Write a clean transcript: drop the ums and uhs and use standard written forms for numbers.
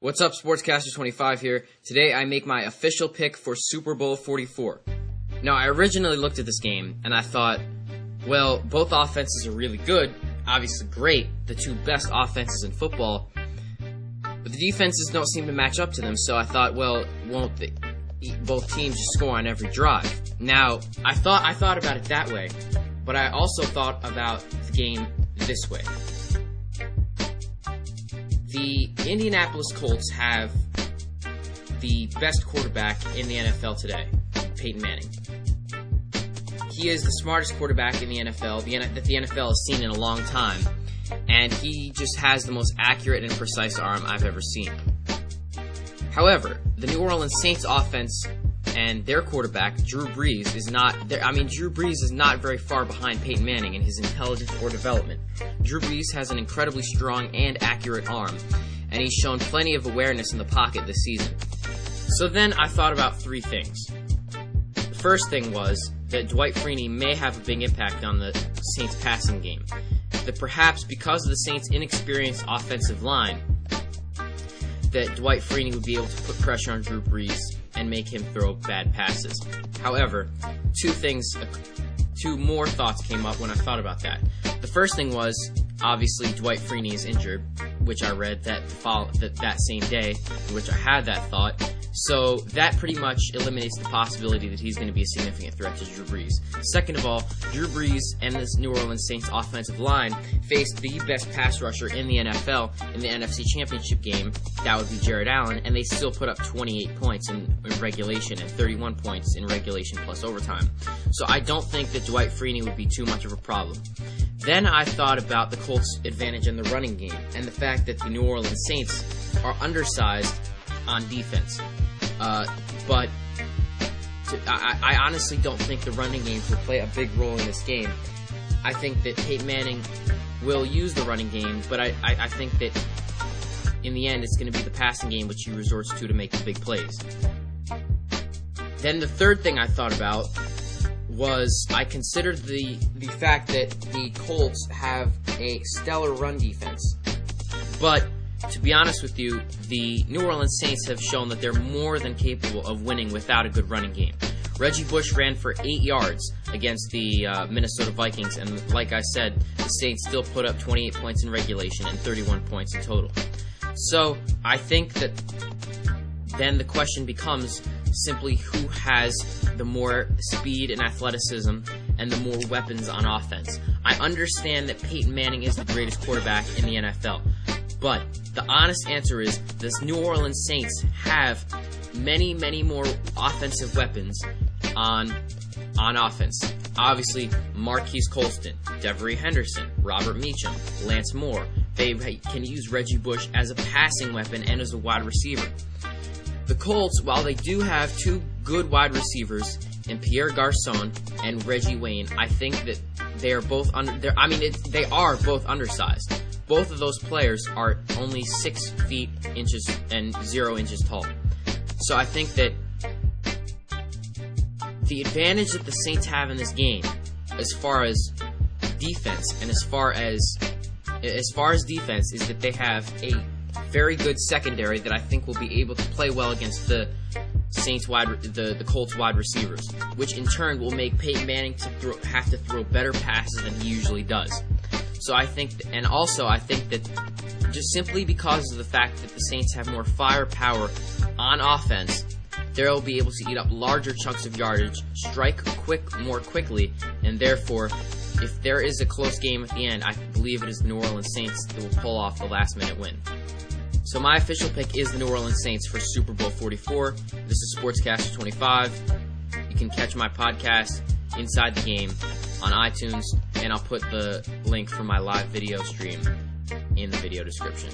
What's up, Sportscaster25 here. Today I make my official pick for Super Bowl 44. Now, I originally looked at this game and I thought, well, both offenses are really good, obviously great, the two best offenses in football, but the defenses don't seem to match up to them, so I thought, well, won't both teams just score on every drive? Now, I thought about it that way, but I also thought about the game this way. The Indianapolis Colts have the best quarterback in the NFL today, Peyton Manning. He is the smartest quarterback in the NFL that the NFL has seen in a long time, and he just has the most accurate and precise arm I've ever seen. However, the New Orleans Saints offense and their quarterback, Drew Brees, Drew Brees is not very far behind Peyton Manning in his intelligence or development. Drew Brees has an incredibly strong and accurate arm, and he's shown plenty of awareness in the pocket this season. So then I thought about three things. The first thing was that Dwight Freeney may have a big impact on the Saints passing game. That perhaps because of the Saints' inexperienced offensive line, that Dwight Freeney would be able to put pressure on Drew Brees and make him throw bad passes. However, two more thoughts came up when I thought about that. The first thing was, obviously, Dwight Freeney is injured, which I read that same day, in which I had that thought. So that pretty much eliminates the possibility that he's going to be a significant threat to Drew Brees. Second of all, Drew Brees and this New Orleans Saints offensive line faced the best pass rusher in the NFL in the NFC Championship game. That would be Jared Allen, and they still put up 28 points in regulation and 31 points in regulation plus overtime. So I don't think that Dwight Freeney would be too much of a problem. Then I thought about the Colts' advantage in the running game and the fact that the New Orleans Saints are undersized on defense. But I honestly don't think the running game will play a big role in this game. I think that Peyton Manning will use the running game, but I think that in the end it's going to be the passing game which he resorts to make the big plays. Then the third thing I thought about was I considered the fact that the Colts have a stellar run defense. But to be honest with you, the New Orleans Saints have shown that they're more than capable of winning without a good running game. Reggie Bush ran for 8 yards against the Minnesota Vikings, and like I said, the Saints still put up 28 points in regulation and 31 points in total. So I think that then the question becomes simply who has the more speed and athleticism and the more weapons on offense. I understand that Peyton Manning is the greatest quarterback in the NFL, but the honest answer is this New Orleans Saints have many, many more offensive weapons on offense. Obviously, Marquise Colston, Devery Henderson, Robert Meacham, Lance Moore. They can use Reggie Bush as a passing weapon and as a wide receiver. The Colts, while they do have two good wide receivers in Pierre Garçon and Reggie Wayne, I think that they are both they are both undersized. Both of those players are only 6 feet inches and 0 inches tall. So I think that the advantage that the Saints have in this game, as far as defense and as far as defense, is that they have a very good secondary that I think will be able to play well against the Saints the Colts wide receivers, which in turn will make Peyton Manning have to throw better passes than he usually does. So I think that just simply because of the fact that the Saints have more firepower on offense, they'll be able to eat up larger chunks of yardage, strike more quickly, and therefore, if there is a close game at the end, I believe it is the New Orleans Saints that will pull off the last-minute win. So my official pick is the New Orleans Saints for Super Bowl 44. This is Sportscaster25. You can catch my podcast, Inside the Game, on iTunes, and I'll put the link for my live video stream in the video description.